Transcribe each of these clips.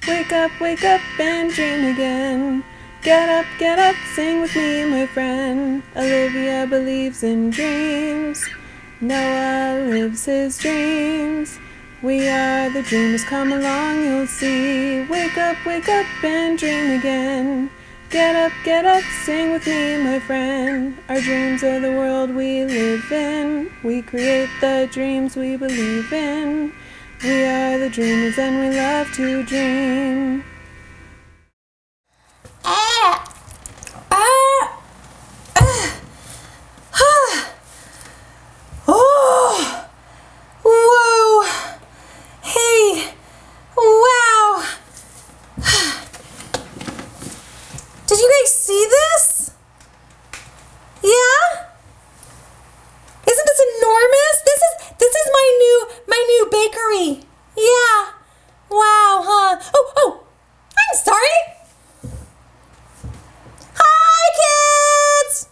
wake up and dream again. Get up, sing with me, my friend. Olivia believes in dreams. Noah lives his dreams. We are the dreamers, come along, you'll see. Wake up and dream again. Get up, sing with me, my friend. Our dreams are the world we live in. We create the dreams we believe in. We are the dreamers and we love to dream. Did you guys see this? Yeah? Isn't this enormous? This is my new bakery. Yeah. Wow, huh? Oh, I'm sorry. Hi, kids.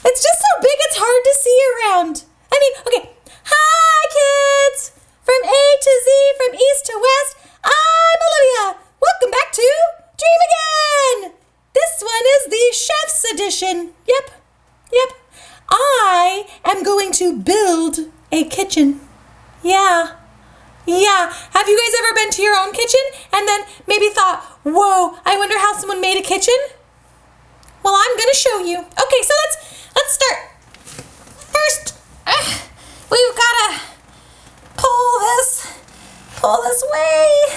It's just so big it's hard to see around. Okay. Hi, kids. From A to Z, from east to west, I'm Olivia. Welcome back to Dream Again. This one is the Chef's Edition. Yep. I am going to build a kitchen. Yeah. Have you guys ever been to your own kitchen and then maybe thought, whoa, I wonder how someone made a kitchen? Well, I'm going to show you. Okay, so let's start. First, we've got to pull this way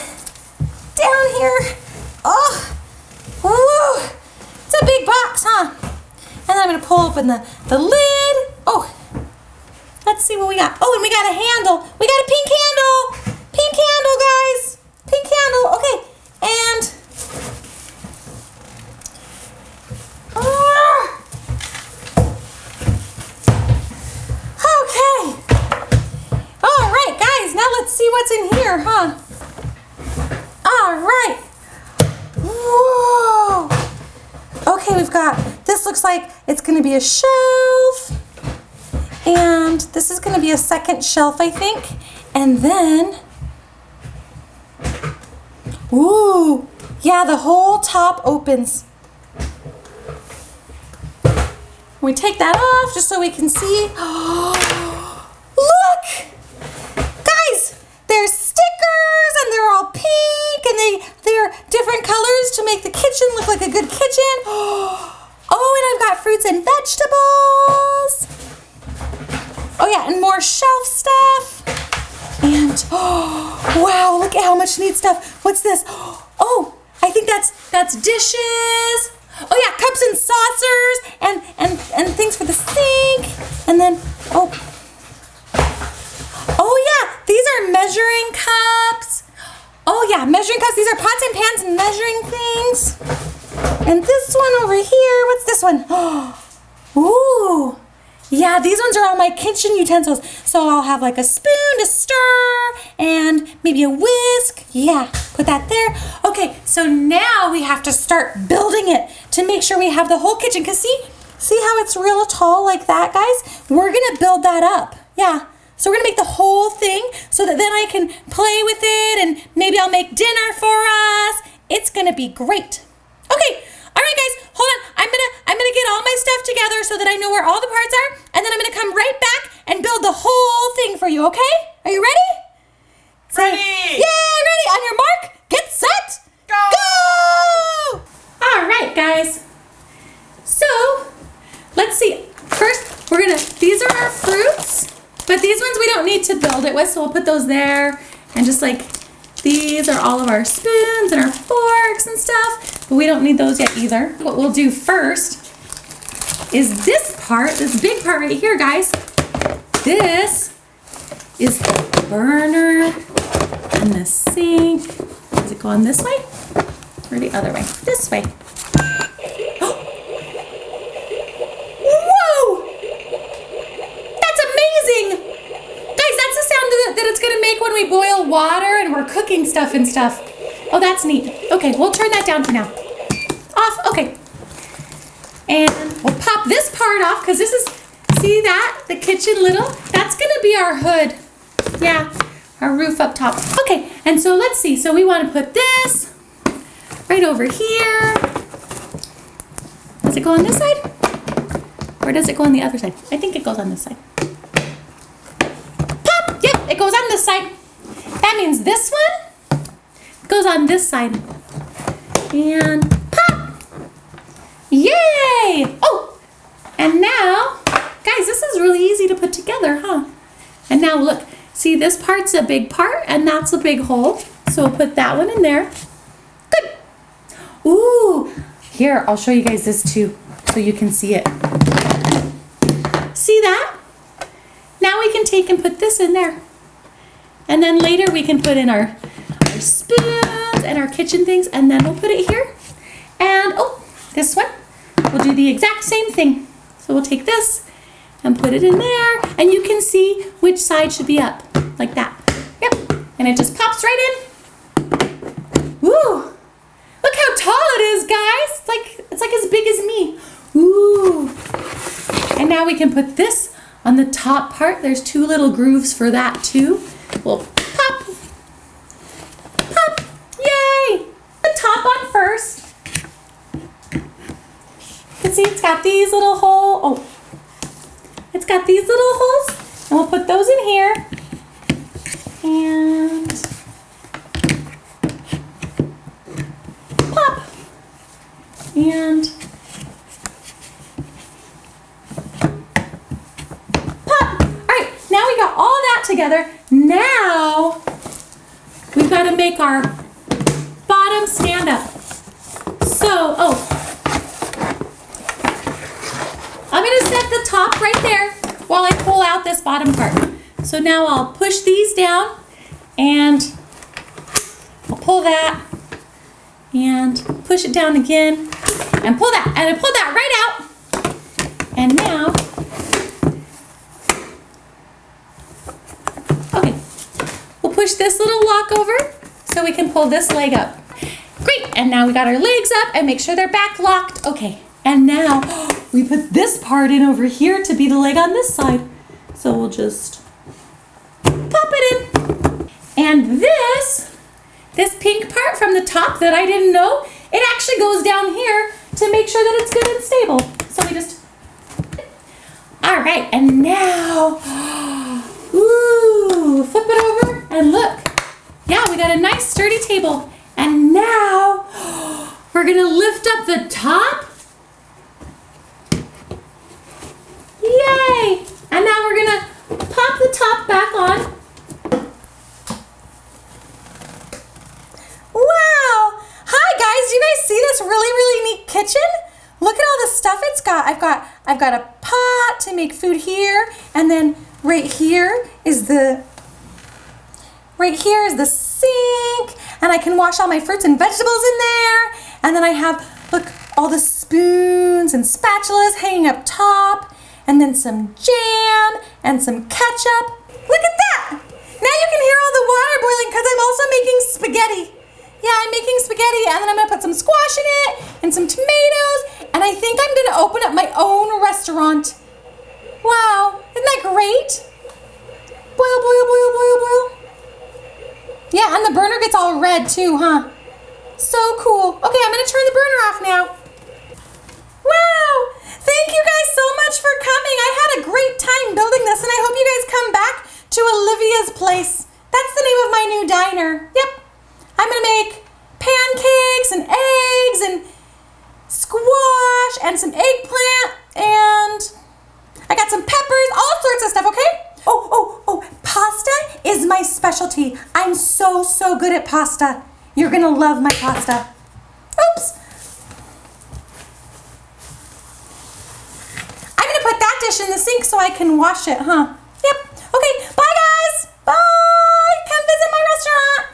down here. Oh, whoa, it's a big box, huh? And then I'm going to pull open the lid. Oh, let's see what we got. Oh, and we got a handle. We got a pink handle. Pink handle, guys. Pink handle. Okay, and okay. All right, guys. Now let's see what's in here, huh? All right. Whoa. Okay, we've got, this looks like it's going to be a shelf. And this is going to be a second shelf, I think. And then, ooh, yeah, the whole top opens. We take that off just so we can see. Look! Guys, there's stickers and they're all pink and they're different colors to make the kitchen look like a good kitchen. Oh, and I've got fruits and vegetables. Oh yeah, and more shelf stuff. And wow, look at how much neat stuff. What's this? Oh, I think that's dishes. Oh yeah, cups and saucers and things for the sink. And then oh yeah, these are measuring cups. Oh yeah, measuring cups. These are pots and pans and measuring things. And this one over here, what's this one? Ooh. Yeah, these ones are all my kitchen utensils. So I'll have like a spoon to stir and maybe a whisk. Yeah, put that there. Okay, so now we have to start building it to make sure we have the whole kitchen. Because see how it's real tall like that, guys? We're going to build that up. Yeah, so we're going to make the whole thing so that then I can play with it and maybe I'll make dinner for us. It's going to be great. Okay. All right, guys, hold on. I'm gonna get all my stuff together so that I know where all the parts are, and then I'm gonna come right back and build the whole thing for you. Okay? Are you ready? Ready! Yay! Ready? On your mark, get set, go! All right, guys. So let's see. First, these are our fruits, but these ones we don't need to build it with, so we'll put those there, and just like. These are all of our spoons and our forks and stuff, but we don't need those yet either. What we'll do first is this part, this big part right here, guys. This is the burner and the sink. Does it go on this way or the other way? This way. Whoa! That's amazing! That it's gonna make when we boil water and we're cooking stuff and stuff. Oh, that's neat. Okay, we'll turn that down for now. Off, okay. And we'll pop this part off because this is, see that? The kitchen little? That's gonna be our hood. Yeah, our roof up top. Okay, and so let's see. So we want to put this right over here. Does it go on this side? Or does it go on the other side? I think it goes on this side. Pop! Yep, it goes on this side. That means this one goes on this side. And pop! Yay! Oh! And now, guys, this is really easy to put together, huh? And now look, see this part's a big part and that's a big hole. So we'll put that one in there. Good. Ooh, here, I'll show you guys this too so you can see it. See that? Now we can take and put this in there. And then later we can put in our spoons and our kitchen things, and then we'll put it here. And oh, this one, we'll do the exact same thing. So we'll take this and put it in there, and you can see which side should be up, like that. Yep, and it just pops right in. Woo! Look how tall it is, guys. It's like as big as me. Ooh. And now we can put this on the top part. There's 2 little grooves for that too. We'll pop. Pop. Yay! The top on first. You can see it's got these little holes. Oh. It's got these little holes. And we'll put those in here. And pop. And together. Now we've got to make our bottom stand up. So, I'm going to set the top right there while I pull out this bottom part. So now I'll push these down and I'll pull that and push it down again and pull that, and I pull that right out. And now push this little lock over so we can pull this leg up. Great, and now we got our legs up and make sure they're back locked. Okay, and now we put this part in over here to be the leg on this side. So we'll just pop it in. And this pink part from the top that I didn't know, it actually goes down here to make sure that it's good and stable. So we just, all right, and now, ooh, flip it over. And look, yeah, we got a nice sturdy table. And now we're gonna lift up the top. Yay! And now we're gonna pop the top back on. Wow! Hi guys, do you guys see this really neat kitchen? Look at all the stuff it's got. I've got a pot to make food here, and then right here is the sink, and I can wash all my fruits and vegetables in there. And then I have, look, all the spoons and spatulas hanging up top, and then some jam and some ketchup. Look at that! Now you can hear all the water boiling because I'm also making spaghetti. Yeah, I'm making spaghetti, and then I'm gonna put some squash in it and some tomatoes, and I think I'm gonna open up my own restaurant. Wow, isn't that great? Boil, boil, boil, boil, boil. Yeah, and the burner gets all red too, huh? So cool. Okay, I'm gonna turn the burner off now. Wow! Thank you guys so much for coming. I had a great time building this, and I hope you guys come back to Olivia's place. That's the name of my new diner. Yep. I'm gonna make pancakes and eggs and squash and some eggplant, and I got some peppers, all sorts of stuff, okay? Oh, pasta is my specialty. I'm so good at pasta. You're gonna love my pasta. Oops. I'm gonna put that dish in the sink so I can wash it, huh? Yep. Okay, bye guys. Bye. Come visit my restaurant.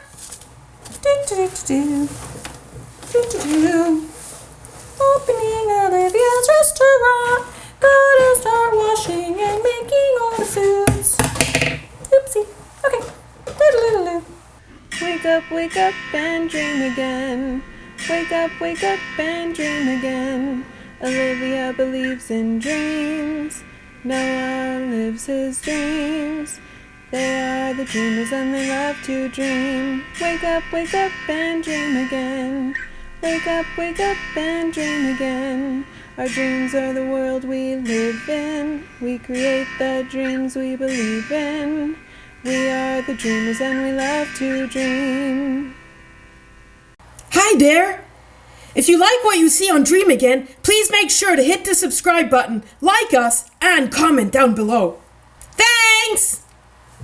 Opening Olivia's restaurant. Gotta start washing and making all the foods. Oopsie. Okay. Doodle-doodle-doo. Wake up and dream again. Wake up and dream again. Olivia believes in dreams. Noah lives his dreams. They are the dreamers and they love to dream. Wake up and dream again. Wake up and dream again. Our dreams are the world we live in. We create the dreams we believe in. We are the dreamers and we love to dream. Hi there! If you like what you see on Dream Again, please make sure to hit the subscribe button, like us, and comment down below. Thanks!